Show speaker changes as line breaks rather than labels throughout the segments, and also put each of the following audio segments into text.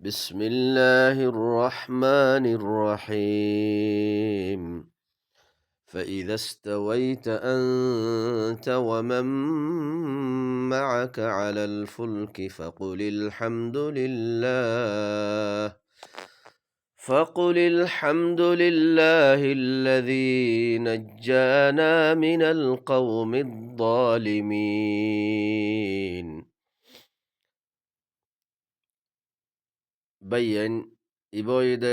بسم الله الرحمن الرحيم فإذا استويت أنت ومن معك على الفلك فقل الحمد لله الذي نجانا من القوم الظالمين. بين إبويد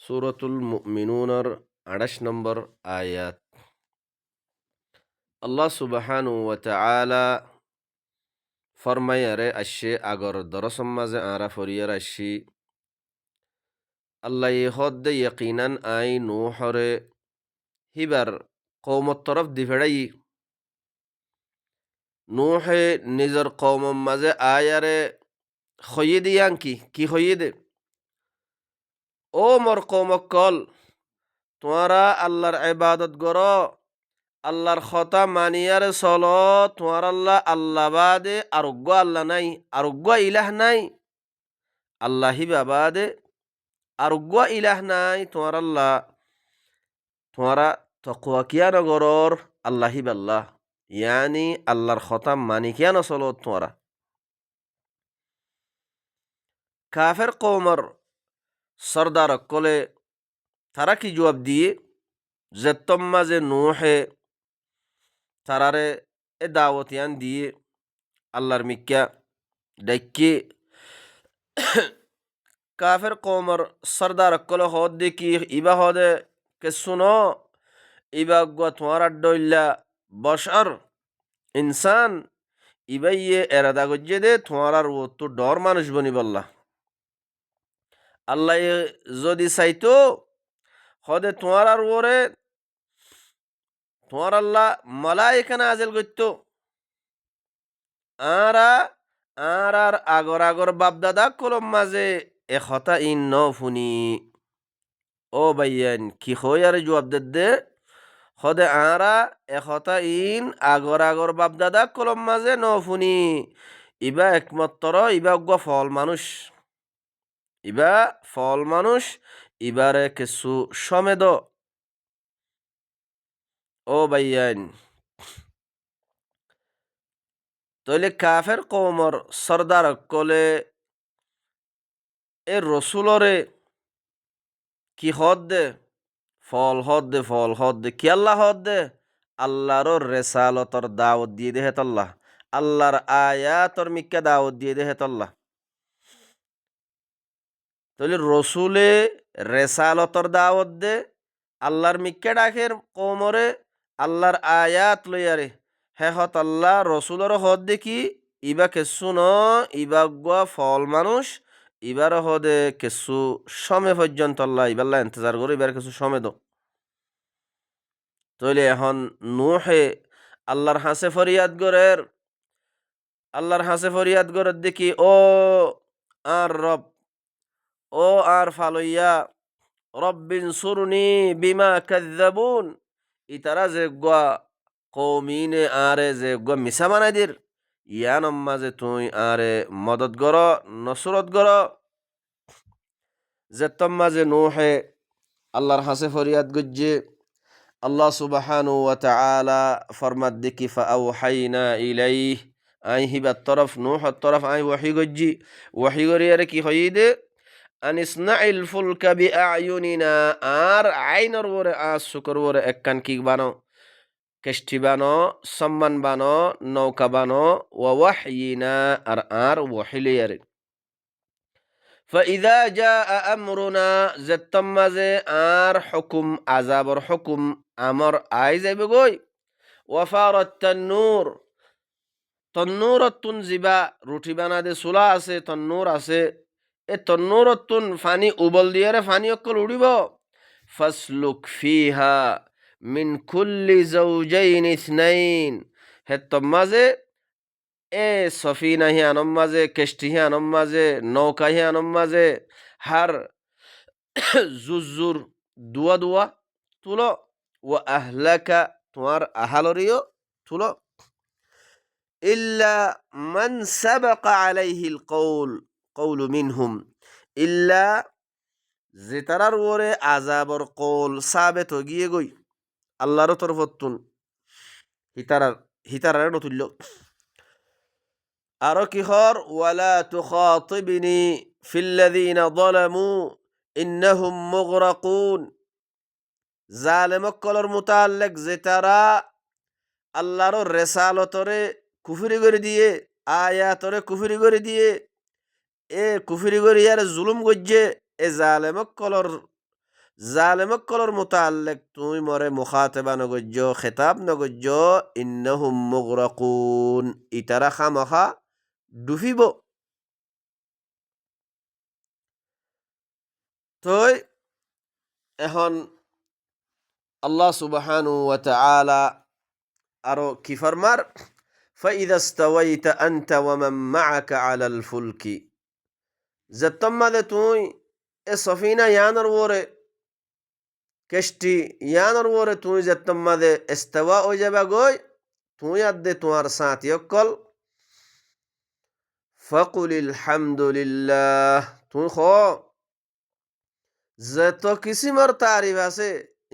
সূরাতুল মুমিনুনের 28 নম্বর আয়াত। আল্লাহ সুবহানাহু ওয়া তাআলা ফরমায়ারে আসছে আগর দরসম মাঝে আরা ফরিয়ার আসছি আল্লাহ হদ্দে ইয়াকিনান আই নূহরে হিবার কওমত তরফ দিফেড়াই নূহে নিজর কওমম মাঝে আয়ারে খইয়ে কি খইয়ে দে ও মর কওমক কল তোমরা আল্লাহর ইবাদত করো, আল্লাহর কথা মানিয়ার চলো। তোমার আল্লাহ আল্লাহ বাদে আরোগ্য আল্লাহ নাই, আরোগ্য ইলাহ নাই। আল্লাহি বাদে আরোগ্য ইলাহ নাই। তোমার আল্লাহ তোমারা তকওয়া কিয়া নগরর আল্লাহি বাল্লাহ, ইয়ানি আল্লাহর কথা মানি কিয়া নচলো তোমরা। কাফের কওমর সর্দার কলে তারা কি জবাব দিয়ে যে তোমা যে নূহে তারারে এ দাওয়াতিয়ান দিয়ে আল্লাহর মিক্কা ডাইকে কাফের কওমর সর্দার কলে হদ দেখি ইবা হদে কে শুনো ইবা গুয়া তোমার আড্ডইল্লা বশর ইনসান ইবাইয়ে এরাদা গজ্জে দে তোমার আর ও তো ডর মানুষ বনি বললা। আল্লাহ যদি চাইতো হদে তোমার আর ওরে তোমার আল্লাহ মালায়েকা নাযিল করতো। আরা আর আগর আগর বাপদাদা কলম মাঝে এ কথা ইন ন ফুনি ও ভাইয়ান কি হই আর জবাব দে হদে আরা এ কথা ইন আগর আগর বাপদাদা কলম মাঝে ন ফুনি ইবা একমাত্র ইবা গো ফল মানুষ, ইবা ফল মানুষ ইবারে কিছু সমেদ ও ভাইয়ান। তইলে কাফের কওমর সর্দার কলে এ রসুলরে কি হদ দে ফল হদ দে কি আল্লাহ হদ দে আল্লাহর রেসালতর দাওয়াত দিয়ে দে হেতল্লাহ, আল্লাহর আয়াতর মিক্কা দাওয়াত দিয়ে দে হেতল্লাহ। তাহলে রসুলে রেসালতর দাওয়াত দে আল্লাহর মিক্কা ডাকের কওমরে আল্লাহর আয়াত লইয়ারে হে হত আল্লাহ রসুলের হদ দে কি ইবা কেসু ন ইবা গুয়া ফল মানুষ ইবার হদে কেসু সময় পর্যন্ত আল্লাহ ইবাল্লাহ ইন্তজার করে ইবার কিছু সময় দো। তইলে এখন নূহে আল্লাহর হাসে ফরিয়াদ গরের দেখি ও আর রব, ও আর ফালইয়া রব্বিন সুরনি বিমা কাযযাবুন ইতারা যে গুয়া কৌমিনে আরে যে গুয়া মিছা বানাইদির ইয়ানম মাঝে তুই আরে মদত গর নসরত গর যে তম মাঝে নূহে আল্লাহর হাসে ফরিয়াদ গজ্জে আল্লাহ সুবহানাহু ওয়া তাআলা ফরমাদ দেখি ফাআওহাইনা ইলাইহি আই হিবার তরফ নূহর তরফ আই ওয়াহি গজ্জি ওয়াহি গরিয়ারে কি হইদে আনিসনাইল ফুলকা বিআয়ুনিনা আর আইনর ওরে আস শুকর ওরে একখান কি বানো কেষ্টি বানো সম্মান বানো নৌকা বানো ওয়াহিনা আর ওয়াহিলিয়ারে فإذا جاء أمرنا زتمزه আর হুকুম আযাবর হুকুম আমর আই যাইবে গই ওয়াফারাত তান্নুর তন্নুরতুন জিবা রুটি বানাদে চুলা আছে তন্নুর আছে এ তন্নুরতুন ফানি উবল দিয়ারে ফানি অকল উড়িব ফাসলুক ফিহা মিন কুল্লি যাওজাইন ইসনাইন হে তম্মাজে এ সফিনা হি আনম মাঝে কেষ্টি হি আনম মাঝে নৌকা হি আনম মাঝে হার জুজুর দুয়া দুয়া তুলো ও আহলাকা তোমার আহালরিও তুলো ইল্লা মান সাবাকা আলাইহিল কৌল মিনহুম, ইল্লা যে তারার ওরে আজাবর কৌল সাবেত গিয়ে গই আল্লাহর তরফতুন হিতারার হিতারারে নতুল্য। আরো কিহর ওয়ালা তুখাতিবনি ফিল্লাযীনা যালামু ইন্নাহুম মুগরাকুন, জালেমকলর মুতাল্লিক যে তারা আল্লাহর রেসালতরে কুফরি করে দিয়ে, আয়াতরে কুফরি করে দিয়ে, এ কুফরি করে আর জুলুম গজ্জে, এ জালেমকলর মুতাল্লিক তুই মরে মুখাতেবা নগজ্জ, খেতাব নগজ্জ, ইন্নাহুম মুগরাকুন, ইতারা খামাখা ডুবিব। তই এখন আল্লাহ সুবহানু ওয়া তাআলা আরো কি ফরমার, ফাইদা ইস্তাওয়াইতা আনতা ওয়া মান মাআকা আলাল ফুলকি, যতমাদে তুই এ সফিনা ইয়ানর ওরে কেষ্টি ইয়ানর ওরে তুই যতমাদে ইস্তাওয়া হয়ে যাবে গই, তুই আদে তোমার সাথী অকল ফাকুলিল হামদুলিল্লাহ, তুই খ যত কিসিমর তারিফ আছে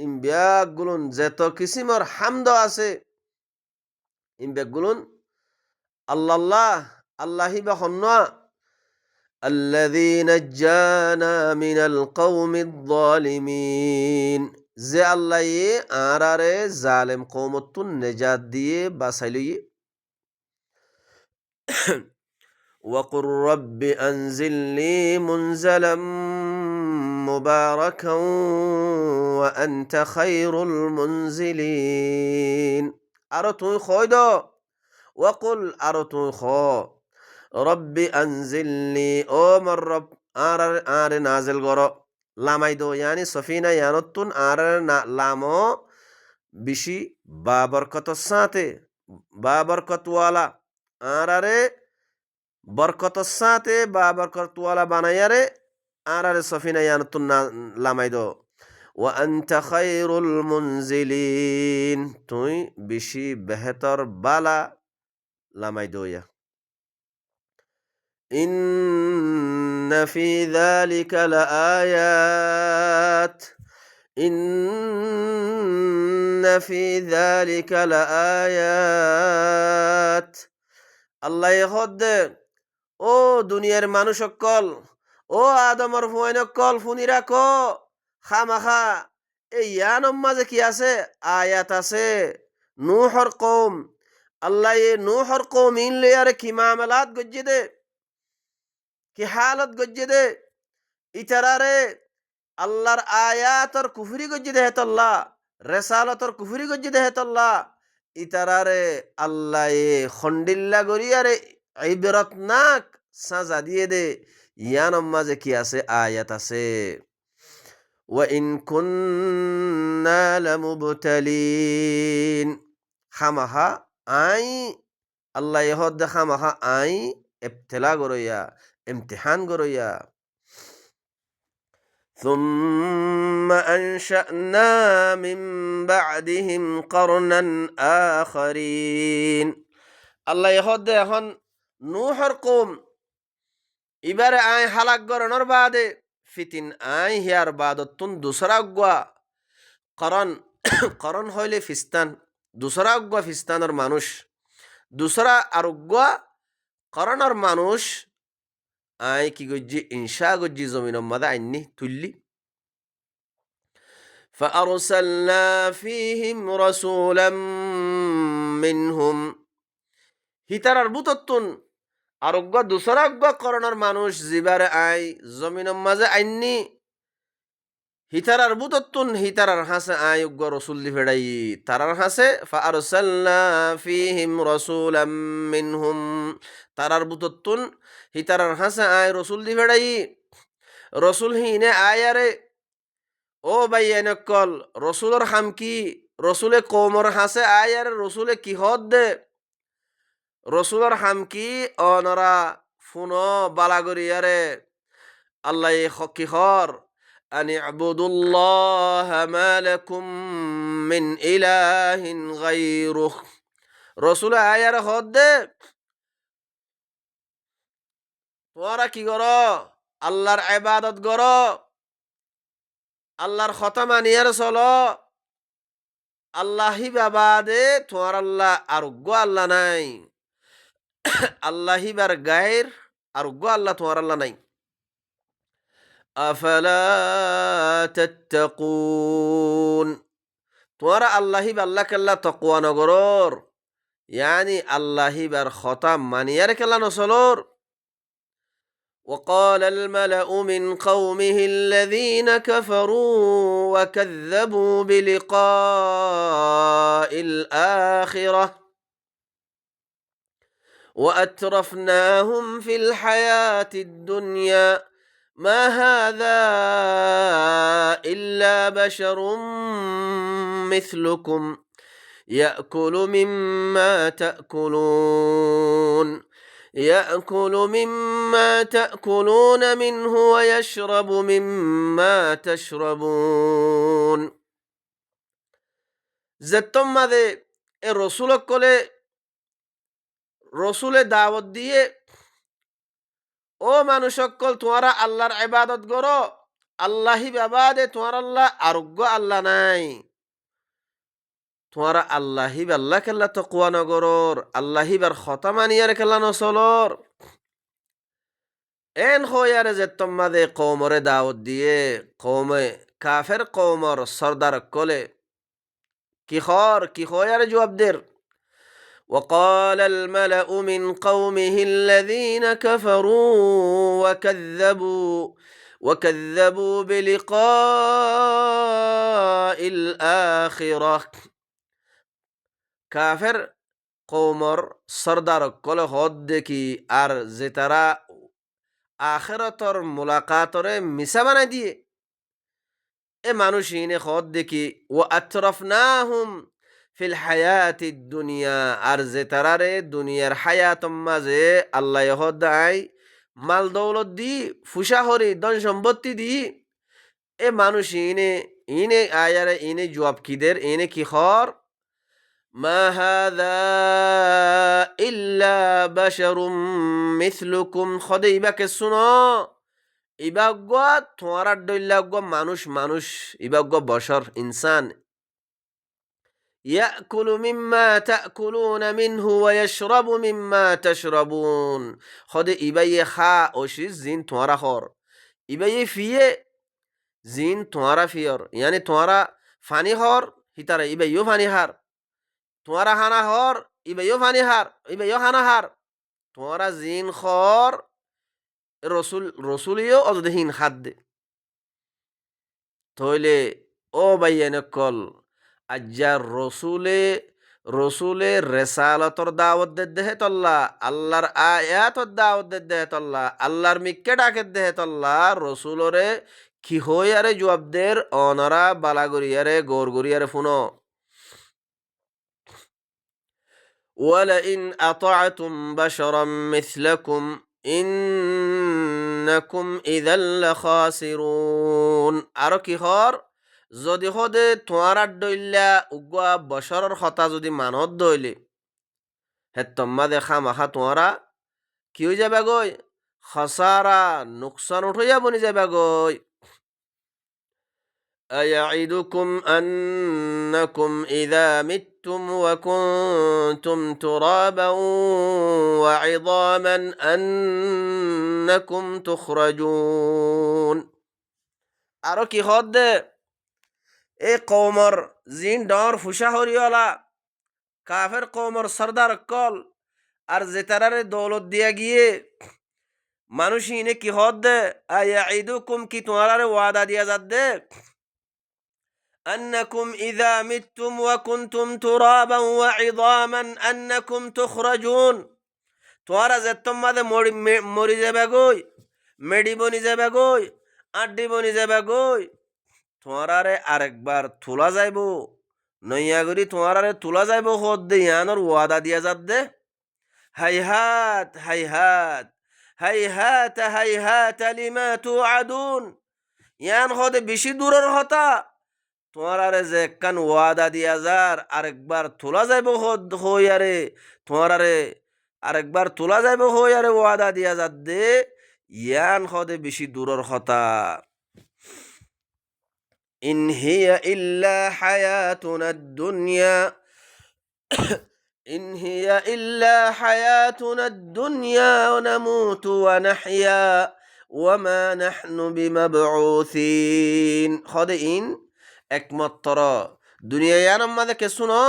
ইমব্যাক গুলুন, যত কিসিমর হামদ আছে ইমব্যাক গুলুন আল্লাহ আল্লাহি বা হন্না, আল্লাযী নাজ্জানা মিনাল কওমিয যালিমিন, যে আল্লাহ আরারে জালেম কওমতুন নেজাত দিয়ে বাঁচাইলই। ওয়াকুর রব্বি আনজিলনি মুনজালাম মুবারাকান ওয়া আনতা খায়রুল মুনজিলিন, আরো তুই কই দ ওয়াকুল, আরো তুই খ রব্বি আনজিলনি, ও মর রব আরে নাজেল গর, লামাই দো ইয়ানি সফিনা ইয়ানতুন আর লামো বেশি বাবরকতর সাথে, বাবরকতওয়ালা আরে বরকতর সাথে বাবরকতওয়ালা বানাইয়ারে আরে সফিনা ইয়ানতুন লামাই দো। ওয়া আনতা খায়রুল মুনজিলিন, তুই বেশি বেহতর বালা লামাই দোয়া। ইন্না ফি যালিকা লাআয়াত, ইন্না ফি যালিকা লাআয়াত, আল্লাহ হদ্দে ও দুনিয়ার মানুষ সকল, ও আদমর ফুয়াইন সকল ফুনি রাখো, খামাখা এই ইয়ানম মাঝে কি আছে, আয়াত আছে। নূহর কওম, আল্লাহ এ নূহর কওম ইনলে আরে কি মামলাত গজ্জে দে, কি হালত গজ্জে দে, ইতারারে আল্লাহর আয়াতর কুফরি গজ্জে দে হেতল্লাহ, রেসালতর কুফরি গজ্জে দে হেতল্লাহ, ইতারারে আল্লাহ এ খন্ডিল্লা গরিয়ারে ইবরত নাক সাজা দিয়ে দে, ইয়ানম মাঝে কি আছে, আয়াত আছে। ওয়া ইন কুন্না লামুবতালিন, খামাহা আই আল্লাহ হদ খামাহা আই ইবতিলা গরইয়া, ইমতিহান গরইয়া। ثم أنشأنا من بعدهم قرنا آخرين, আল্লাহ হদ এখন নূহর কওম এবারে আই হালাক গরণর বাদে ফিতিন আই হিয়ার বাদতুন দুসরা গুয়া করণ, করণ হইলে ফিস্তান, দুসরা গুয়া ফিস্তানের মানুষ, দুসরা আরোগ্যা করণর মানুষ আই কি গজ্জি ইনশা গজ্জি জমিন মাদা আইনি তুললি। فأرسلنا فيهم رسولا منهم, হিতারার বুতত্তুন আরোগ্য দুসরাগ্য করণর মানুষ জিবারে আই জমিনের মাঝে আইনি, হিতারার বুতত্তুন হিতারার হাসে আই উগ্র রসুল দি ফেড়াই তারার হাসে, ফাআরসালনা ফীহিম রাসূলাম মিনহুম, তারার বুতত্তুন হিতারার হাসে আই রসুল দি ফেড়াই, রসুল হিনে আয়ারে ও ভাই এনেকল রসুলর হাম কি, রসুলে কৌমর হাসে আয়ারে রসুলে কিহত দে, রসুলর হাম কি অনরা ফুনো বালাগরিয়ারে আল্লাহ কিহর আন ইবুদুল্লাহ মা লাকুম মিন ইলাহিন গায়রুহ, রসুলে আয়ার হদ দে তোমরা কি করো? আল্লাহর ইবাদত করো, আল্লাহর কথা মানিয়ার চলো। আল্লাহি বাবাদে তোমার আল্লাহ আরোগ্য আল্লাহ নাই। আল্লাহি বার গায়ের আরোগ্য আল্লাহ তোমার আল্লাহ নাই। আফালা তাত্তাকুন, তোমরা আল্লাহি আল্লাহ কেল্লা তকওয়া নগরর, ইয়ানি আল্লাহি বার কথা মানিয়ার কেল্লা নচলর। وقال الملأ من قومه الذين كفروا وكذبوا بلقاء الآخرة وأترفناهم في الحياة الدنيا ما هذا إلا بشر مثلكم يأكل مما تأكلون منه ويشرب مما تشربون। যেতম মাদে এ রসুলক কলে রসুলে দাওয়াত দিয়ে, ও মানুষকল তোমরা আল্লাহর ইবাদত করো, আল্লাহি বাবাদে তোমার আল্লাহ আরোগ্য আল্লাহ নাই। তোমরা আল্লাহি আল্লাহ কেল্লা তকওয়া নগরর, আল্লাহি বার খতা মানিয়ার কেল্লা নচলর। এন হইয়ারে যে তোমাদে কৌমরে দাওয়াত দিয়ে কৌমে কাফের কৌমর সর্দার কলে কি হইয়ারে জবাবদের। وقال الملأ من قومه الذين كفروا وكذبوا بلقاء الآخرة কাফের কৌমর সর্দার কলে হদ দেখি আর যে তারা আখেরাতর মুলাকাতরে মিছা বানাই দিয়ে, এ মানুষ ইনে হদ দেখি ও আতরফনাহুম ফিল হায়াতি দুনিয়া, আর যে তারারে দুনিয়ার হায়াত মাঝে আল্লাহ হদ আই মাল দৌলত দি ফুসা হরি ধন সম্পত্তি দি। এ মানুষ ইনে ইনে আয়ারে ইনে জবাব কিদের ইনে কি হর মা হাযা ইল্লা বাশারুম মিথলুকুম, খদে ইবাকে শুনো, ইবাগ্য তোমার দৈল্যাগ্য মানুষ ইবাগ্য বশর ইনসান। ইয়াকুলু মিম্মা তাকুলুনা মিনহু ওয়া ইয়াশরাবু মিম্মা তাশরাবুন, খদে ইবাইয়ে খা ওশিস জিন তোমারা হর, ইবাইয়ে ফিয়ে জিন তোমারা ফিয়র, ইয়ানি তোমারা ফানি হর হিতারা ইবাইও ফানি হার, তোমারা হানা হর ইবাইও ফানি হার ইবাইও হানা হার, তোমারা জিন খর রসুলিও অযদেহীন হাত দে। তইলে ও বাইয়ানকল আজ্জার রসুলে রেসালতর দাওয়াত দে দেহে তল্লা, আল্লাহর আয়াতর দাওয়াত দে দেহে তল্লা, আল্লাহর মিক্কে ডাকে দেহে তল্লা, রসুলরে কি হইয়ারে জবাবদের অনরা বালাগরিয়ারে গৌরগরিয়ারে ফুনো। ওয়ালাইন আতাআতুম বাশারাম মিথলাকুম ইন্নাকুম ইযাল লাখাসিরুন, আরো কি হর যদি হদে তোমার দইল্লা উগুয়া বছরের হতা যদি মানত দইলে হে তম্মা দেখা মাখা তোমারা কি হয়ে যাবে গই, খসারা নুকসান উঠে বনি যাবে গই। أيعدكم أنكم إذا متم وكنتم ترابا وعظاما أنكم تخرجون। আরো কি হদ দে এ কৌমর জিন ডর ফুসা হরিওয়ালা কাফের কৌমর সর্দার কল আর যে তারারে দৌলত দিয়া গিয়ে মানুষ ইনে কি হদ দে আয়াইদুকুম কি তোমারে ওয়াদা দিয়া যাদ দে أنكم إذا متم وكنتم ترابا وعظاما أنكم تخرجون, তোমরা যেতম মাদে মরি যাবে গই, মেডি বনি যাবে গই, আড্ডি বনি যাবে গই, তোমারে আরেকবার তোলা যাইব, নইয়াগরি তোমারে তোলা যাইব হদ দে ইয়ানোর ওয়াদা দিয়া যাদ দে। হাইহাত হাইহাত হাইহাত হাইহাত লিমা তুআদুন, ইয়ান হদে বেশি দূরের হতা তোমারারে যে একখান ওয়াদা দিয়া যার আরেকবার তোলা যাইব হইয়ারে তোমারারে আরেকবার তোলা যাইব হইয়ারে ওয়াদা দিয়া যার দে ইয়ান হদে বেশি দূরর কথা ইন হিয়া ইল্লা হায়াতুনা দুনিয়া ইন হিয়া ইল্লা হায়াতুনা দুনিয়া ওয়া নামুতু ওয়া নাহইয়া ওয়া মা নাহনু বিমাবউসিন হদে ইন একমাত্র দুনিয়ায়ার মাঝে কে শুনো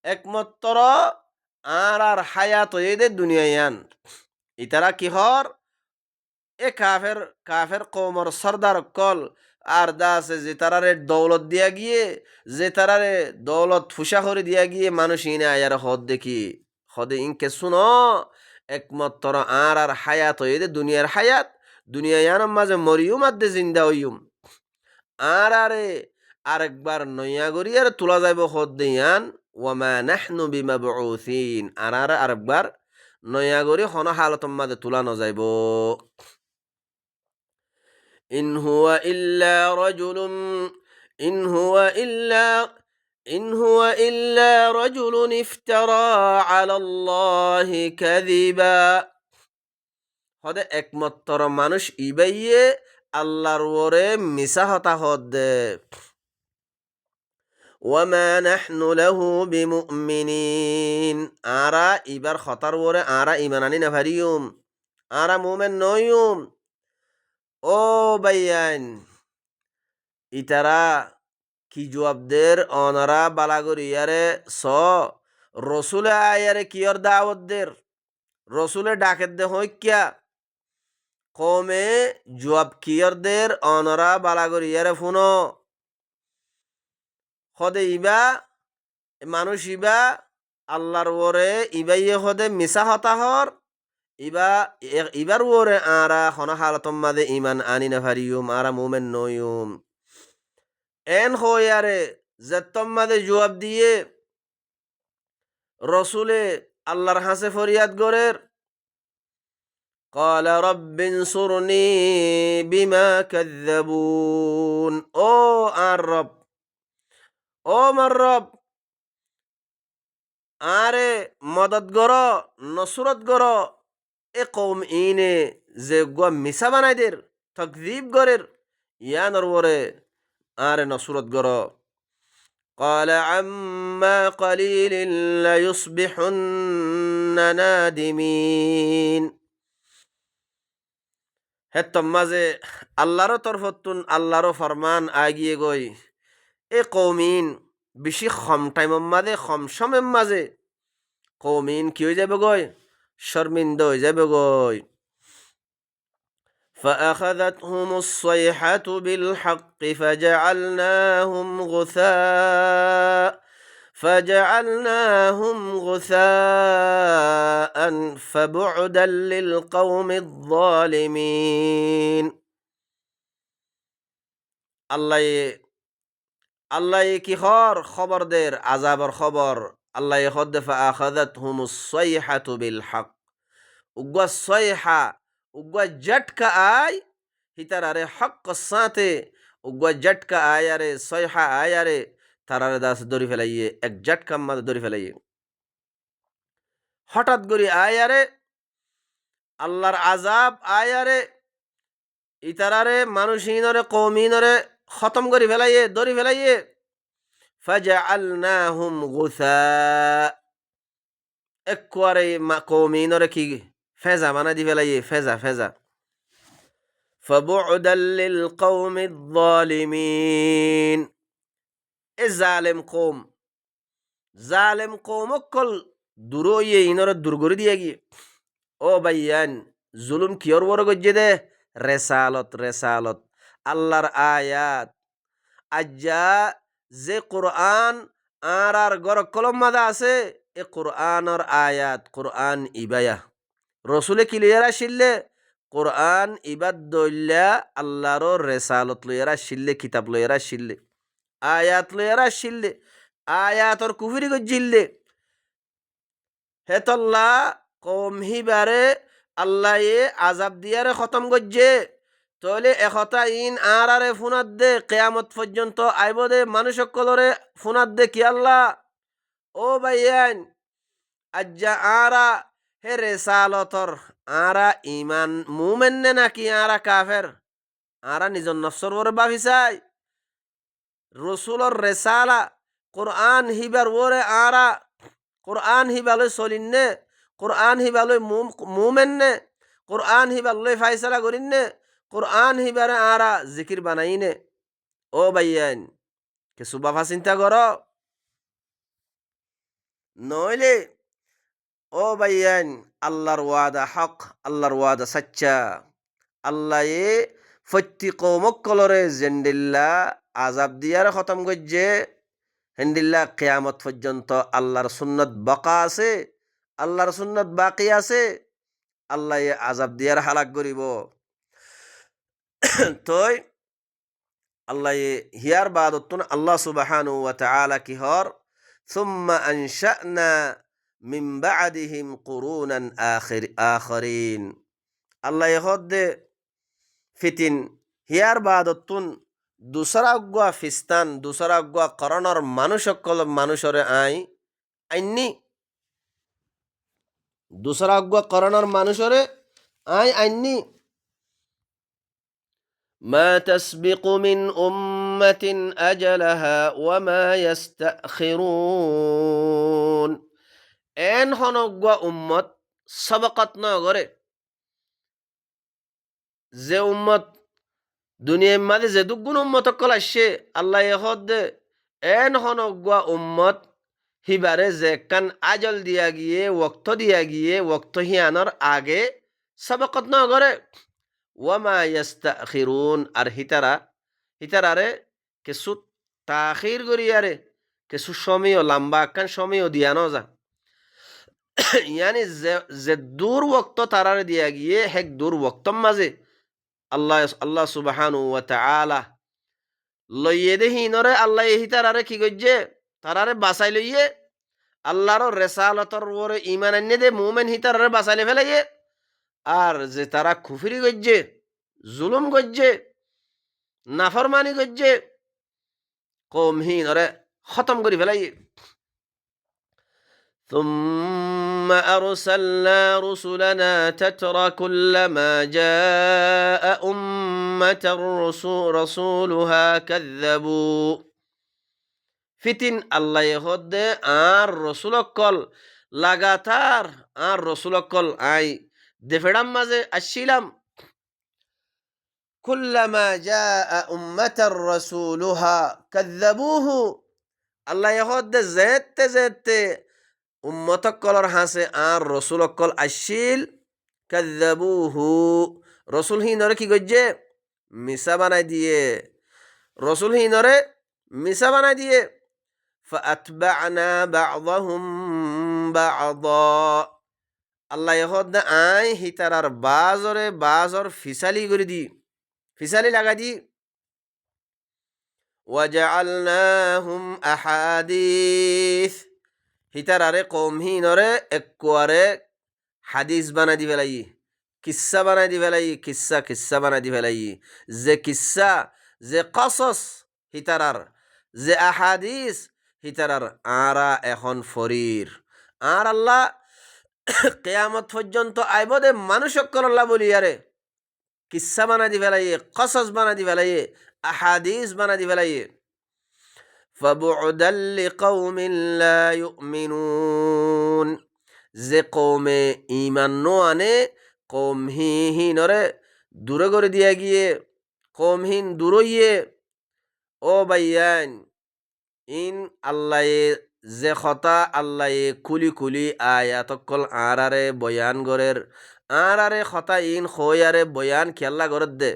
একমাত্র আর হায়াত দে দুনিয়ায়ান ইতারা কিহর এ কাফের কাফের কৌমর সর্দার কল আর দাসে যে তারারে দৌলত দিয়া গিয়ে যে তারারে দৌলত ফুসা করে দিয়া গিয়ে মানুষ ইনে আয়ার হদ দেখি হদে ইনকে শুনো একমাত্র আর হায়াত দে দুনিয়ার হায়াত দুনিয়ায়ার মাঝে মরিয়ুম আদে জিন্দা হইয়ুম আরে আরেকবার নয়া গড়িয়ার তোলা যাইব হদ দিয়ান ওয়ামা নাহনু বিমাবউসিন আরেকবার নয়া গড়ি হন হালতম মাঝে তুলানো যাইব ইন হুয়া ইল্লা রাজুলুন ইন হুয়া ইল্লা ইন হুয়া ইল্লা রাজুলুন ইফতারা আলাল্লাহি কাযিবা হদে একমাত্র মানুষ ইবাইয়ে আল্লাহর ওরে মিছা হতা হদ ওয়ামা নাহনু লাহু বিমুমিনিন আরা ইবার খতার ওরে আরা ইমান আনি না ভারিয়ুম আরা মুমেন নয়ুম ও বাইয়ান ইতারা কি জবাবদের অনারা বালাগরিয়ারে স রসুলে আয়ারে কিয়র দাওয়াতদের রসুলে ডাকের দে হইক্যা কমে জবাব কিয়রদের অনারা বালাগরিয়ারে ফুনো হদে ইবা মানুষ ইবা আল্লাহর ওরে ইবাইয়ে হদে মিসা হতাহর ইবার ওরে আরা হন হালতম মাদে ইমান আনি না ভারিয়ুম আরা মুমেন নয়ুম এন হইয়ারে যেতম মাদে জবাব দিয়ে রসুলে আল্লাহর হাসে ফরিয়াদ গরের قال رب انصرني بما كذبون ও আর রব ও মার রব আরে মদত গর নসরত গর এ কৌম ইনে যে গুয়া মিসা বানাইদের তকজিব গরের ইয়ানর ওরে আরে নসরত গর قال عما قليل ليصبحن نادمين হেত্তম মাঝে আল্লাহর তরফতুন আল্লাহর ফরমান আগিয়ে গই এ কৌমিন বেশি কম টাইমের মাঝে কম সময়ের মাঝে কৌমিন কি হয়ে যাবে গই শর্মিন্দ হয়ে যাবে গই فأخذتهم الصيحة بالحق فجعلناهم غثاء فبعدا للقوم الظالمين আল্লাহ কি খবর দের আযাবর খবর আল্লাহ খদ فأخذتهم الصيحة بالحق উগ্গা সয়হা উগ্গা জটকা আয় হিতারারে হক সাথে উগ্গা জটকা আয়ারে সয়হা আয়ারে তারারে দাস দড়ি ফেলাইয়ে এক জটকা মাঝে দড়ি ফেলাইয়ে হঠাৎ করে আয়ারে আল্লাহর আজাব আয়ারে ইতারারে মানুষহীনরে কৌমিনরে খতম করে ফেলাইয়ে দড়ি ফেলাইয়ে ফাজআলনাহুম গুসা একবারে কৌমিনরে কি ফেজা মানা দি ফেলাইয়ে ফেজা ফেজা فبعدا للقوم الظالمين এ জালেম কৌম অকল দূরইয়ে ইনরে দূর করে দিয়ে গিয়ে ও ভাইয়ান জুলুম কিয়র বড় গজ্জে দে রেসালত আল্লাহর আয়াত আজ্জা যে কোরআন আর গর কলম মাদা আছে এ কোরআনর আয়াত কোরআন ইবায়া রসুলে কি লইয়ারা শিললে কোরআন ইবাদ দইল্লা আল্লাহর রেসালত লইয়ারা শিললে কিতাব লইয়ারা শিললে আয়াত লইয়ারা শিললে আয়াতর কুফরি গজ্জিললে হেতল্লা কম হিবারে আল্লাহ আজাব দিয়ারে খতম গজ্জে তাহলে একথা ইন আরে ফুনাত দে কেয়ামত পর্যন্ত আইব দে মানুষ সকলরে ফুনাত দে কি আল্লাহ ও ভাইয়ান আজ্জা আরা হে রেসালতর আরা ইমান মুমেন নে নাকি আরা কাফের আরা নিজর নফসর ওরে বাফিসাই রসুলর রেসালা কোরআন হিবার ওরে আরা কোরআন হিবালয় চলিননে কোরআন হিবালয় মুমেননে কোরআন হিবালয় ফাইসালা করিননে কোরআন হিবারে আরা জিকির বানাইনে ও ভাইয়ান কিছু বাফা চিন্তা কর নইলে ও ভাইয়ান আল্লাহর ওয়াদা হক আল্লাহর ওয়াদা সাচ্চা আল্লাহ এ ফত্যি কৌমকলরে জেন্ডিল্লা আজাব দিয়ার খতম গজ্জে হেন্ডিল্লা কেয়ামত পর্যন্ত আল্লাহর সুন্নত বকা আছে আল্লাহর সুন্নত বাকি আছে আল্লাহ এ আজাব দিয়ার হালাক করিব তই আল্লাহ এ হিয়ার বাদতুন আল্লাহ সুবহানাহু ওয়া তাআলা কি হর সুম্মা আনশা'না মিন বা'দিহিম কুরুনান আখিরিন আল্লাহ এ হদ্দে ফিতিন হিয়ার বাদতুন দুসরা গুয়া ফিস্তান দুসরা গুয়া করণর মানুষরে আইনি দুসরা গুয়া করণর মানুষরে আইনি মা তাসবিকু মিন উম্মাতিন আজালাহা ওয়া মা ইস্তাখিরুন এন হনগুয়া উম্মত সবকত ন করে যে উম্মত দুনিয়ার মাঝে যে দুগুণ উম্মত কল আসছে আল্লাহ দে এন হনগুয়া উম্মত হিবারে যে কান আজল দিয়া গিয়ে ওক্ত হিয়ানোর আগে সবকত ন করে ওয়ামা ইয়াস্তাখিরুন আর হিতারারে কিছু তাখির করিয়ারে কিছু সময় লম্বা কান সময় দিয়া ন যা ইয়ানি যে দূর ওক্ত তারারে দিয়া গিয়ে হেক দূর ওক্তম মাঝে আল্লাহ সুবহানাহু ওয়া তাআলা লইয়ে দে হিনরে আল্লাহ হিতারারে কি গজ্জে তারারে বাঁচাই লইয়ে আল্লাহর রেসালতর ওরে ঈমান আনিয়ে দে মুমিন হিতারারে বাঁচাইলে ফেলাইয়ে আর যে তারা কুফরি গজ্জে জুলুম গজ্জে নাফরমানি গজ্জে কৌমহীনরে খতম করি ফেলাইয়ে ثم أرسلنا رسلنا تترى كلما جاء أمة رسولها كذبوا ফিতিন আল্লাহ হদ্দে আর রসুলকল লাগাতার আর রসুলকল আই দেফেড়াম মাঝে আসছিলাম কুল্লামা জাআ উম্মাতার রাসূলুহা কাযযাবুহু আল্লাহ হদ্দে যেতে উম্মতকলর হাসে আর রসুলকল আসছিল কাযযাবুহু রসুল হিনরে কি গজ্জে মিসা বানাই দিয়ে রসুল হিনরে মিসা বানাই দিয়ে فأتبعنا بعضهم بعضا আল্লাহ হদ আই হিতারার বাজর ফিসালি করে দি ফিসালি লাগা দি ওয়াজআলনাহুম আহাদিস হিতারারে কৌমহীনরে একবারে হাদিস বানাই দি ফেলাই কিস্সা বানাই দি ফেলাই কিস্সা বানাই দি ফেলাই যে কিস্সা যে কসস হিতারার যে আহাদিস হিতারার আরা এখন ফরির আর আল্লাহ কেয়ামত পর্যন্ত আইব দে মানুষ আল্লাহ বলি আরে কিস্সা বানা দি ফেলাইয়ে কসস বানা দি ফেলাইয়ে আহাদিস বানা দি ফেলাইয়ে ফাবুদাল লিকাউমিন লা ইউমিনুন যে কৌমে ঈমান নো আনে কৌমহীনরে দূরে করে দিয়া গিয়ে কৌমহীন দূরইয়ে ও বাইয়ান ইন আল্লাহ যে কথা আল্লাহ কুলি আয়াতকল আরারে বয়ান গরের আরারে কথা ইন খয়ারে বয়ান খেলা গরত দে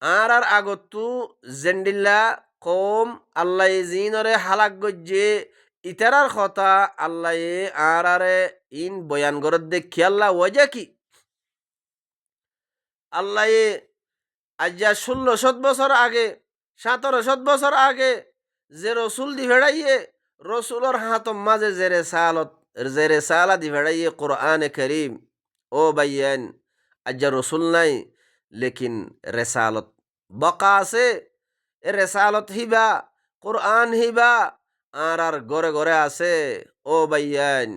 আর আগতু জেন্ডিল্লা কম আল্লাহ জিনরে হালাক গজ্জে ইতারার কথা আল্লাহ আরারে ইন বয়ান গরত দে খেয়াল্লা ওয়াজা কি আল্লাহ আজ্জা 1600 বছর আগে 1700 বছর আগে যে রসুল দি ভেড়াইয়ে রসুলর হাতম মাঝে জেরে সালা দি ভেড়াইয়ে কোরআনে করিম ও বাইয়ান আজ্জা রসুল নাই লেকিন রেসালত বকা আছে। এ রেসালত হিবা কোরআন হিবা আর গড়ে গড়ে আছে। ও বাইয়ান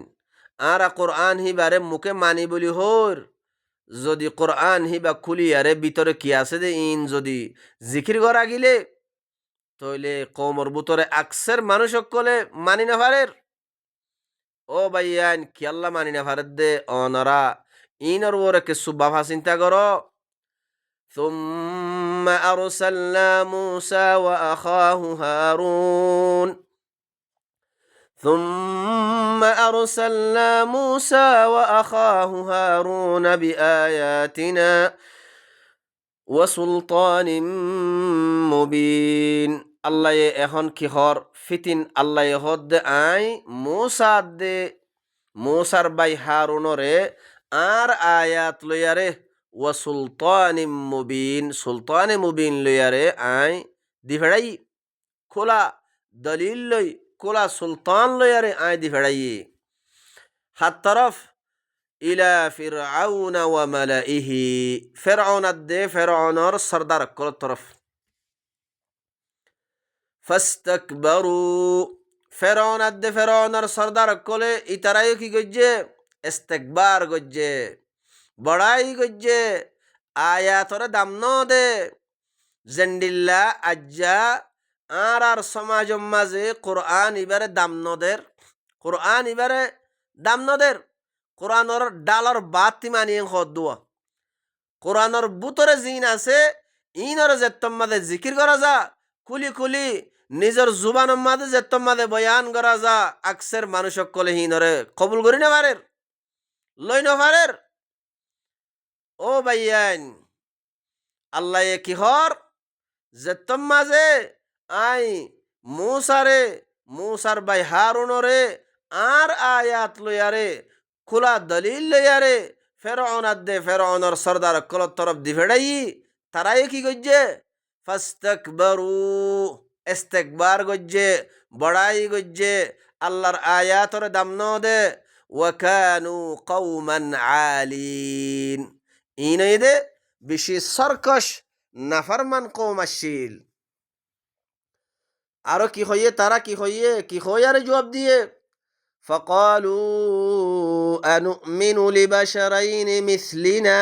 আর কোরআন হিবারে মুখে মানি বলি হর, যদি কোরআন হিবা খুলিয়ারে ভিতরে কি আছে দে ইন যদি জিকির করা গিলে তইলে কৌমর ভিতরে আকসের মানুষ সকলে মানি না পারের। ও বাইয়ান কি আল্লাহ মানি না পারের দে অনরা ইনর ওরে কিছু বাফা চিন্তা করো। ثم أرسلنا موسى وأخاه هارون ثم أرسلنا موسى وأخاه هارون بآياتنا وسلطان مبين আল্লাহ এখন কিহর ফিতিন আল্লাহ হদ্দে আই মুসা দে মুসার বাই হারুনরে আর আয়াত লইয়ারে ও সুলতানি মুবিন সুলতানে মুবিন লইয়ারে আই দি ফেড়াই খোলা দলিল লই খোলা সুলতান লইয়ারে আই দি ফেড়াই হাত তরফ ইলা ফিরআউন ওয়া মালাইহি ফিরআউন দে ফিরআউনর সরদার কল তরফ ফাস্তাকবারু ফিরআউন দে ফিরআউনর সরদার কলে ইতারাই কি গজ্জে ইস্তিকবার গজ্জে বড়াই গজ্জে আয়াতরে দাম ন দে জেন্ডিল্লা আজ্জা আর সমাজ মাঝে কোরআন ইবারে দাম নদের কোরআন ইবারে দাম নদের কোরআনর ডালর বাতি মানিয়ে হদুয়া কোরআনর বুতরে জিন আছে ইনর যেতম মাঝে জিকির করা যা কুলি কুলি নিজের জুবান মাঝে যেতম মাঝে বয়ান করা যা আকসের মানুষ কলে হিনরে কবুল করি না পারের লই না পারের। ও বাইয়ান আল্লাহ কিহর যেতম মাঝে আই মুসারে মুসার বাই হারুনরে আর আয়াত লইয়ারে খোলা দলিল লইয়ারে ফেরআউন দে ফেরআউনর সরদার কল তরফ দি ফেড়াই তারাই কি গজ্জে ফাস্তাকবারু ইস্তিকবার গজ্জে বড়াই গজ্জে আল্লাহর আয়াতরে দাম ন দে ওয়া কানু কওমান আলিন ইনই দে বেশি সরকশ নাফরমান কওম আসিল। আরো কি হইয়ে তারা কি হইয়ে আর জবাব দিয়ে ফাকালু আনুমিনু লিবাশারাইনি মিসলিনা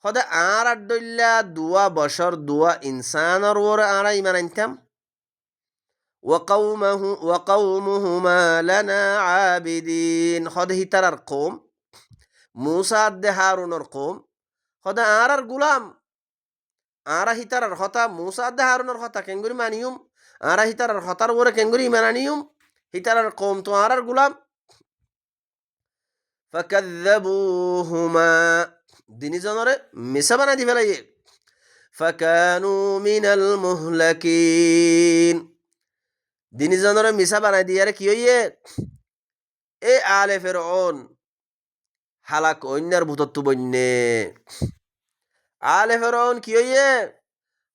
হদে আর আড্ডইল্লা দুয়া বশর দুয়া ইনসানর ওরে আরা ইমান আনতাম ওয়া কওমুহুমা লানা আবিদিন হদে হিতারার কওম মুসা দে হারুনর কওম হদে আর গুলাম আরা হিতারার হতা মুসা দে হারুনর হতা কেঙ্গুরি মানিয়ুম আরা হিতারার হতার ওরে কেঙ্গুরি ইমান আনিয়ুম হিতারার কওম তো আর গুলাম। ফাকাযযাবুহুমা দিনি জনরে মিছা বানাই দি ফেলাই ফাকানু মিনাল মুহলাকিন দিনি জনরে মিছা বানাই দিয়ারে কি হইয়ে এ আলে ফিরআউন হালাক অন্যার ভূতত্ব বন্যে আলে ফিরআউন কি হইয়ে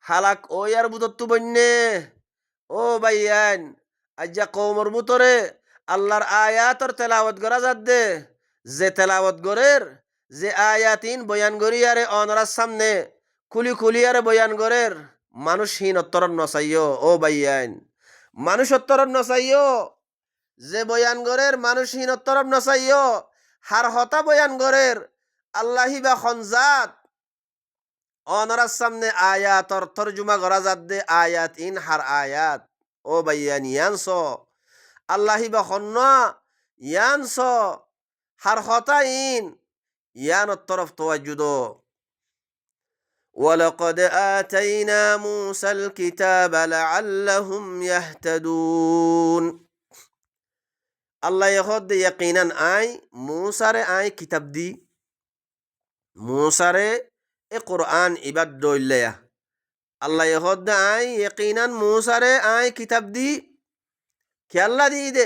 হালাক ওয়ার ভূতত্ব বন্যে। ও বাইয়ান আজ্জা কওমর ভূতরে আল্লাহর আয়াতর তেলাওয়াত করা যাত দে যে তেলাওয়াত গরের যে আয়াতিন বয়ান গরিয়ারে অনরার সামনে খুলি খুলিয়ারে বয়ান গরের মানুষহীন অত্তরণ নসাইও। ও বাইয়ান মানুষ অত্তরণ নসাইও যে বয়ান গরের মানুষহীন অত্তরণ নসাইও হার হতা বয়ান গরের আল্লাহি বা খনজাত অনরার সামনে আয়াতর তরজুমা করা যাত দে আয়াত ইন হার আয়াত। ও বাইয়ান ইয়ানস আল্লাহি বা খন্না ইয়ানস হার হতা ইন ইয়ানোর তরফ তোয়াজ্জুদ। ওয়ালাকাদ আতাইনা মূসাল কিতাবা লাআল্লাহুম ইয়াহতাদুন আল্লাহ ইহদ ইয়াকিনান আই মুসারে আই কিতাব দি মুসারে এ কোরআন ইবাদ দইল্লায়া আল্লাহ ইহদ আই ইয়াকিনান মুসারে আই কিতাব দি খেয়াল্লা দি দে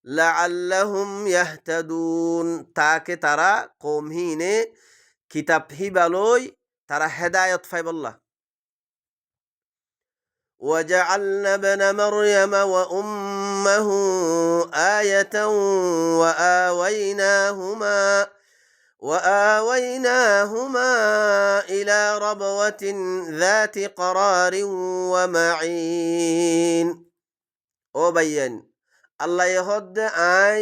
লাআল্লাহুম ইয়াহতাদুন তাকে তারা কওমহিনে কিতাব হিবালই তারা হেদায়ত ফাইবল্লাহ। وجعلنا ابن مريم وأمه آية وآويناهما إلى ربوة ذات قرار ومعين. ও ভাইয়েন, আল্লাহ হদ আই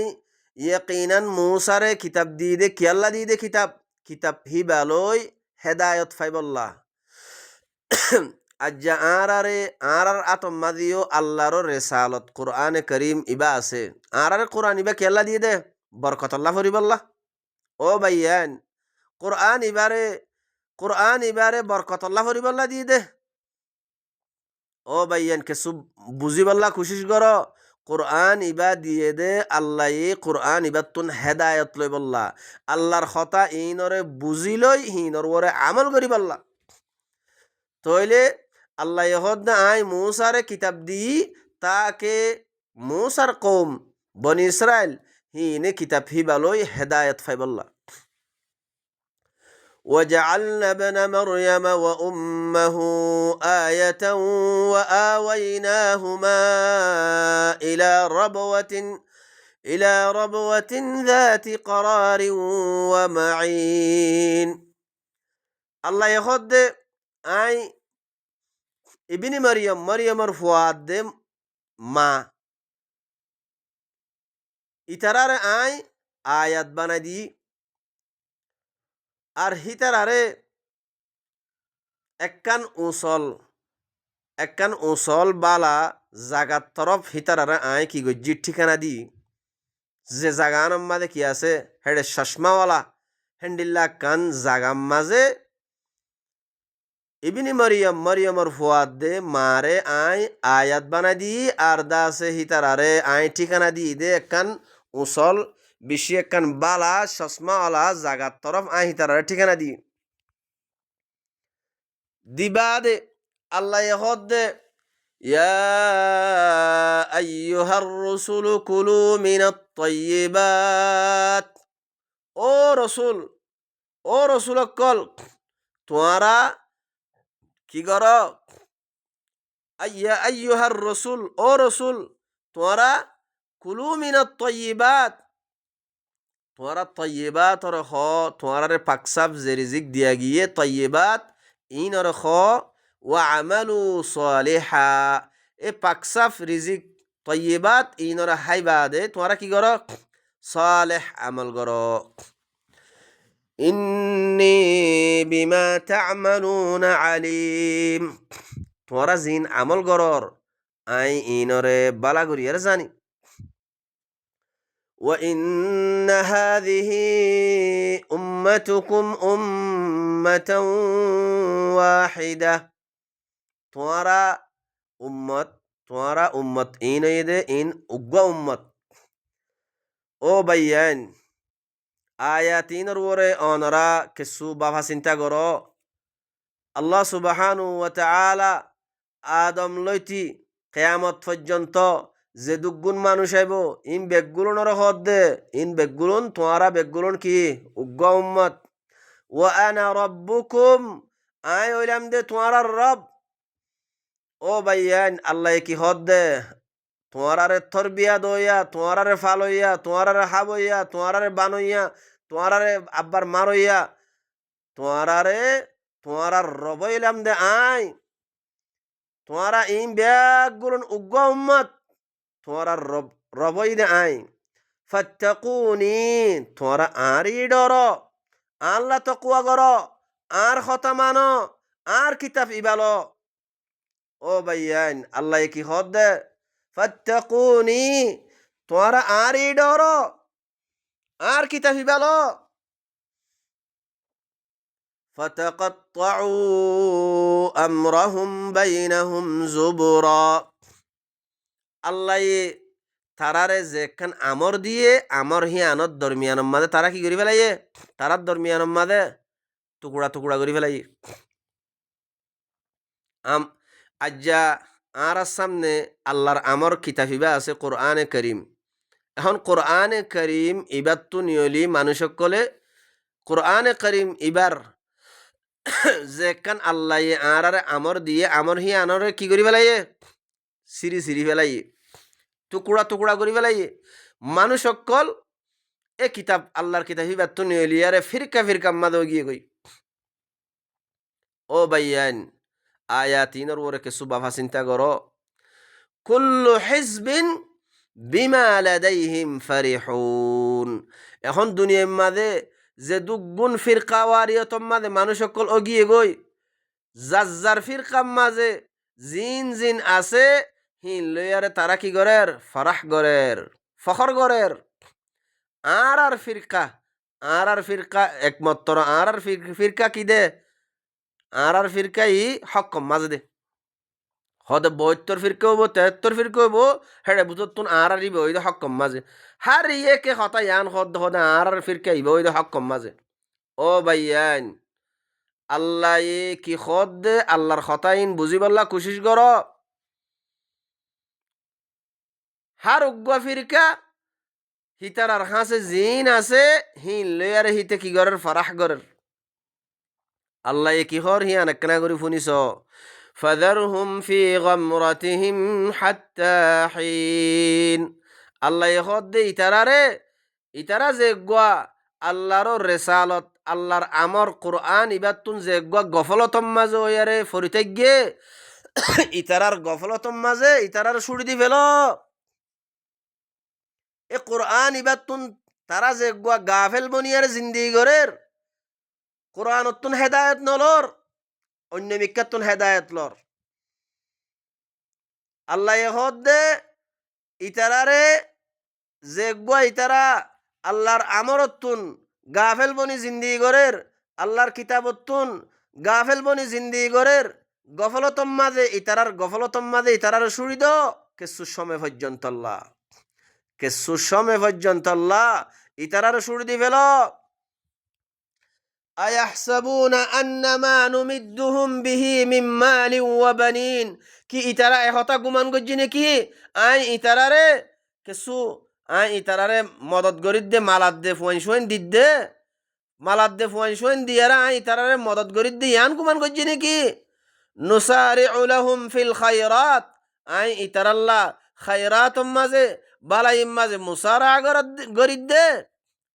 ইয়কিনান মুসারে কিতাব দিয়ে দে, কি আল্লাহ দিয়ে দে কিতাব, কিতাব হিবালই হেদায়ত ফাইবল্লাহ। আজ্জা আরার আতম মাদিও আল্লাহর রেসালত কোরআনে করিম ইবা আছে। আরারে কোরআন ইবা কি আল্লাহ দিয়ে দে, বরকত আল্লাহ ফরিবল্লাহ। ও ভাইয়ান, কোরআন ইবারে বরকত আল্লাহ ফরিবল্লাহ দিয়ে দে। ও ভাইয়ান কিছু বুঝিবল্লাহ কোশিশ কর। কোরআন ইবা দিয়ে দে আল্লাহ, কোরআন ইবার তুন হেদায়ত লই বল্লা, আল্লাহর কথা ইনরে বুঝি লই হিনর ওরে আমল করি বল্লা। তইলে আল্লাহ হদ আই মুসারে কিতাব দি তাকে মুসার কৌম বনি ইসরাইল হিনে কিতাব হিবালই হেদায়ত ফাইবল্লা। وجعلنا ابن مريم وأمه آية وآويناهما إلى ربوة ذات قرار ومعين. الله يخد আই ইবনি মরিয়মর ফুয়াদ মা ইতারারে আই আয়াত বানাই দি, আর হিতারারে একখান উসল বালা জাগার তরফ হিতারারে আই কি গজ্জির ঠিকানা দি, যে জাগার মাঝে কি আছে হেডে চশমাওয়ালা হেন্ডিল্লা কান জাগার মাঝে ইবনি মরিয়মর ফুয়াদ দে মারে আই আয়াত বানাই দি, আর দাসে হিতারারে আই ঠিকানা দি দে একখান উসল বেশি একখান বালা চশমাওয়ালা জাগার তরফ আই হিতারারে ঠিকানা দি দিবাদে। আল্লাহ হদ দে ইয়া আইয়ুহার রাসূলু কুলু মিনাত তাইয়্যিবাত। ও রসুল কল তোয়ারা কি কর, ইয়া আইয়ুহার রাসূল, ও রসুল তোয়ারা কুলু মিনাত তাইয়্যিবাত, তোয়ারা তাইয়্যিবাত আর খ, তোয়ারে পাকসাব যে রিজিক দিয়া গিয়ে তাইয়্যিবাত ইন আর খ, ওয়া আমালু সালিহা, এ পাকসাফ রিজিক তাইয়্যিবাত ইন আর হাইবাদে তোয়ারা কি কর, সালেহ আমল কর। ইন্নী বিমা তা'মালুনা আলিম, তোরা জিন আমল করর আই ইনরে বালা করিয়ার জানি। ওয়া ইন্না হাযিহি উম্মাতুকুম উম্মাতান ওয়াহিদা, তোরা উম্মত ইন উগ্গা উম্মত। ও ভাইয়ান, আয়াতিনের ওরে অনরা কিছু বাবা চিন্তা কর। আল্লাহ সুবহানাহু ওয়া তাআলা আদম লইতি কিয়ামত পর্যন্ত যে দুগুণ মানুষ আইব ইন বেগগুলোর হদ দে, ইন বেগগুলোন তোয়ারা বেগগুলোন কি উগ্র উম্মত। ওয়া আনা রব্বুকুম, আই হইলাম দে তোয়ারার রব। ও ভাইয়ান, আল্লাহ কি হদ দে তোয়ারারে তরবিয়া দইয়া, তোয়ারারে ফালইয়া, তোয়ারারে হাবইয়া, তোয়ারারে বানইয়া, তোয়ারারে আব্বার মারইয়া, তোয়ারার রবইলাম দে আই। তোয়ারা ইন ব্যাগগুলোন উগ্র উম্মত, তোয়ারার রবই দে আই। ফাত্তাকুনি, তোয়ারা আরই ডর, আল্লাহ তাকওয়া কর, আর কথা মানো, আর কিতাব ইবালো। ও ভাইয়ান, আল্লাহ কি হদ দে ফাত্তাকুনি, তোয়ারা আরই ডর, আর কিতাব ইবালো। ফাতাকাত্তাউ আমরাহুম বাইনাহুম যুবরা, আল্লাহ তারারে যেখান আমর দিয়ে আমর হি আনত দরমিয়ানের মাঝে তারা কি করি ফেলাই, তারার দরমিয়ানের মাঝে টুকুরা টুকুরা করি ফেলাই। আজ্জা আর সামনে আল্লাহর আমর কিতাবিবা আছে কোরআনে করিম। এখন কোরআনে করিম ইবার তো নিয়লি মানুষ সকলে কোরআনে করিম ইবার যেখান আল্লাহ আর আমর দিয়ে আমর হি আনরে কি করি ফেলাই, সিরি ফেলাই, টুকুরা টুকুরা করি ফেলাই। মানুষ সকল এ কিতাব আল্লাহর কিতাব হিবার তো নিয়ে ফিরকা ফিরকা মাদো গিয়ে গই ও বাইয়ান আয়াতিনের ওরে কিছু বাবা চিন্তা করো কুল্লু হিজবিন বিমা লাদাইহিম ফারিহুন এখন দুনিয়ার মাঝে যে দুগুণ ফিরকা ওয়ারিয়তম মাঝে মানুষ সকল অগিয়ে গই যার ফিরকার মাঝে জিন জিন আছে হিন লইয়ারে তারা কি গরের ফারাহ গরের ফখর গরের আর ফিরকা একমাত্র আর ফিরকা কি দে আর ফিরকা ই হকম মাঝে দে হদে 72 ফিরকা হবো 73 ফিরকা হবো হেডে বুঝতুন আর ইবে ওই হকম মাঝে হার ইয়ে কে হতা ইয়ান হদ হদে আর ফিরকা ইবে ওই হকম মাঝে ও ভাইয়ান আল্লাহ কি খদ দে আল্লাহর হতাইন বুঝিবাল্লা কোশিশ কর হার উগ্গা ফিরকা হিতার আর হাসে জিন আছে হিন লয়ার হিতে কি গরের ফারাহ গরের আল্লাহ কি হর হিয়ান একনা করি ফুনিস ফাদারহুম ফি গামরাতিহিম হাত্তা হিন আল্লাহ হদ দে ইতারা যে গুয়া আল্লাহর রেসালত আল্লাহর আমর কোরআন ইবাতুন যে গুয়া গফলতম মাঝে ওয়ারে ফরিতাগ্যে ইতারার গফলতম মাঝে ইতারার সুড়ি দি ফেল এ কোরআন ইবাতুন তারা যে গুয়া গাফেল বনিয়ার জিন্দি গরের কোরআন উত্তুন হেদায়ত নলর অন্য মিক্কাতুন হেদায়ত লর আল্লাহ হদ দে ইতারারে যে গুয়া ইতারা আল্লাহর আমরতুন গাফেল বনি জিন্দি গরের আল্লাহর কিতাবতুন গাফেল বনি জিন্দি গরের গফলতম মাঝে ইতারার সুরিদ কেসু সময় পর্যন্ত আল্লাহ কেসু সময় পর্যন্ত আল্লাহ ইতারার সুরি দি ফেল আয়াহসাবুনা আন্নামা নুমিদ্দুহুম বিহি মিন মালিন ওয়া বানিন কি ইতারা এহতা গুমান গজ্জি নাকি আই ইতারারে মদত গরিদ দে মালাত দে ফুয়াইন শুয়াইন দিদ দে মালাত দে ফুয়াইন শুয়াইন দিয়ারা আই ইতারারে মদত গরিদ দে ইয়ান গুমান গজ্জি নাকি নুসারিউ লাহুম ফিল খায়রাত আই ইতারাল্লাহ খায়রাতম মাঝে বালাইম মাঝে মুসারা গরিদ দে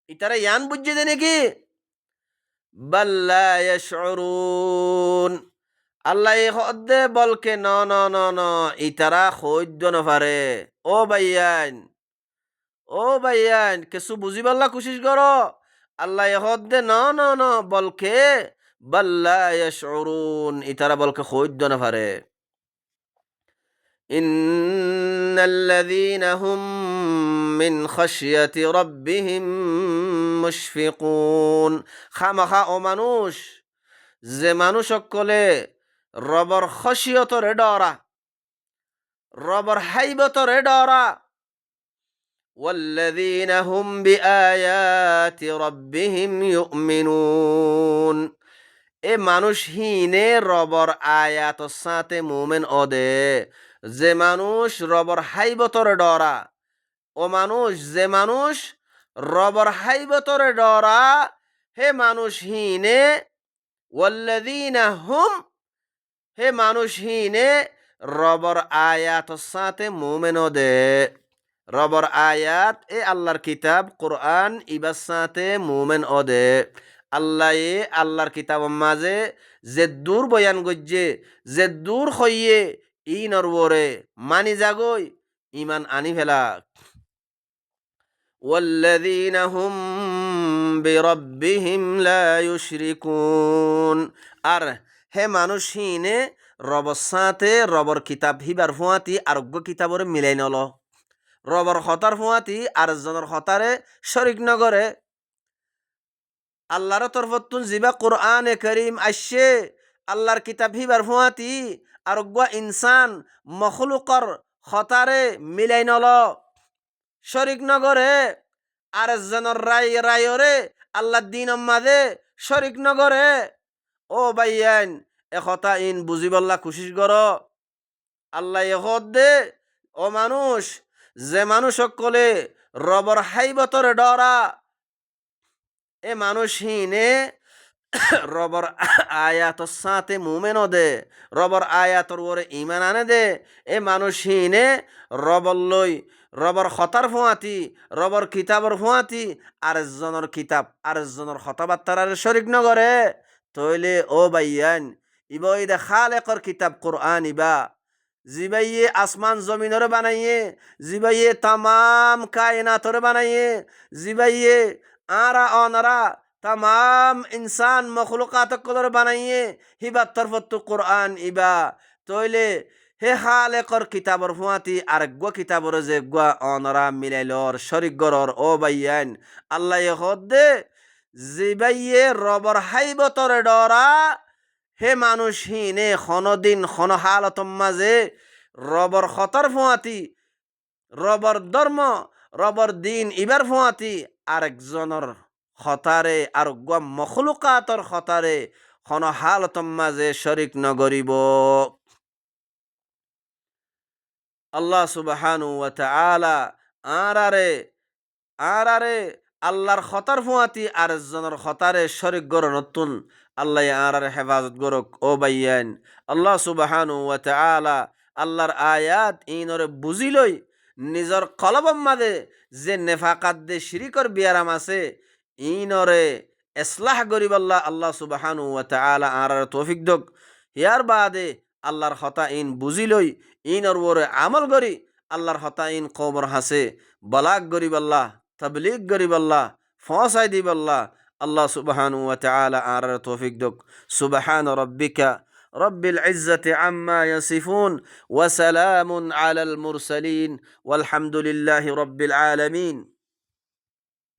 ইতারা ইয়ান বুঝে দে নাকি বাল লা ইয়াশউরুন আল্লাহ হদ্দে বলকে ন ইতারা খৈদ্য নফারে ও ভাইয়ান কিছু বুঝিবাল্লা কোশিশ করো আল্লাহ হদ্দে ন বলকে বাল লা ইয়াশউরুন ইতারা বলকে খৈদ্য নফারে ইন্নাল্লাযীনা হুম মিন খাশিয়াতি রাব্বিহিম মুশফিকুন খামাখা ও মানুষ যে মানুষ সকলে রবর খসিয়তরে ডরা রবর হাইবতরে ডরা ওয়াল্লাযীনা হুম বিআয়াতি রাব্বিহিম ইউমিনুন এ মানুষ হিনে রবর আয়াত সাথে মুমিন ওদে যে মানুষ রবর হাইবতরে ডরা ও মানুষ যে মানুষ রবর হাইবতরে ডরা হে মানুষ হিনে ওয়াল্লাযীনা হুম হে মানুষ হিনে রবর আয়াত সাথে মুমিন দে রবর আয়াত এ আল্লাহর কিতাব কোরআন ইবার সাথে মুমিন দে আল্লাহর কিতাব মাঝে যে দূর বয়ান গজ্জে যে দূর হইয়ে ই নরবরে মানি যাগই ইমান আনি ফেলা ওয়াল্লাযীনা হুম বিরাব্বিহিম লা ইউশরিকুন আর হে মানুষ হিনে রবর সাথে রবর কিতাব হিবার ফুয়াতি আরোগ্য কিতাবরে মিলাই নল রবর হতার ফুয়াতি আর জনের হতারে শরিক নগরে আল্লাহর তরফতুন জিবা কোরআনে করিম আসছে আল্লাহর কিতাব হিবার ফুয়াতি আরোগ্য ইনসান মখলুকর হতারে মিলাই নল শরিক নগরে আর জনের রায়রে আল্লাহ দিন মাঝে শরিক নগরে ও ভাইয়ান একথা ইন বুঝিবল্লা কোশিশ কর আল্লাহ এহদ দে ও মানুষ যে মানুষ সকলে রবর হাইবতরে ডরা এ মানুষ হিনে রবর আয়াতর সাথে মুমেন দে রবর আয়াতর ওরে ইমান আনে দে এ মানুষ হিনে রবর খতার ফুয়াতি রবর কিতাবর ফুয়াতি আরেকজনের কিতাব আরেকজনের কথাবার্তার আর শরিক নগরে তইলে ও বাইয়ান ইবইদে খালেকর কিতাব কোরআন ইবা জিবাইয়ে আসমান জমিনরে বানাইয়ে জিবাইয়ে তামাম কায়নাতরে বানাইয়ে জিবাইয়ে আরা অনারা তামাম ইনসান মখলুকাতকলরে বানাইয়ে হিবার তরফত কোরআন ইবা তইলে হে খালেকর কিতাবর ফুয়াতি আরেক কিতাবর যে গুয়া অনরা মিলাইলর শরিক গরর ও বাইয়ান আল্লাহ হদ্দে জিবাইয়ে রবর হাইবতরে ডরা হে মানুষ হিনে দিন হালতম মাঝে রবর খতর ফুয়াতি রবর ধর্ম রবর দিন ইবার ফুয়াতি আরেকজনের খতারে আর গুয়া মখলুকাতর খতারে হালতম মাঝে শরিক নগরিব আল্লাহ সুবহানু ওয়া তাআলা আরারে আল্লাহর খতার ফুয়াতি আর জনের খতারে শরিক গর নতুন আল্লাহ আরারে হেফাজত গরক ও বাইয়ান আল্লাহ সুবহানু ওয়া তাআলা আল্লাহর আয়াত ইনরে বুঝিলই নিজর কলবম মাদে যে নেফাকাত দে শিরিকর বিয়ারাম আছে ইনরে ইসলাহ গরিব আল্লাহ সুবহানু ওয়া তাআলা আরারে তৌফিক দক ইয়ার বাদে আল্লাহর হতা ইন বুঝিলই ইনর ওরে আমল করি আল্লাহর হতা ইন কবর হাসে বলাক গরিব আল্লাহ তবলিগ গরিব আল্লাহ ফসাই দিব আল্লাহ আল্লাহ সুবহানু ওয়া তাআলা আরারে তৌফিক দক সুবহান রাব্বিকা رب العزة عما يصفون وسلام على المرسلين والحمد لله رب العالمين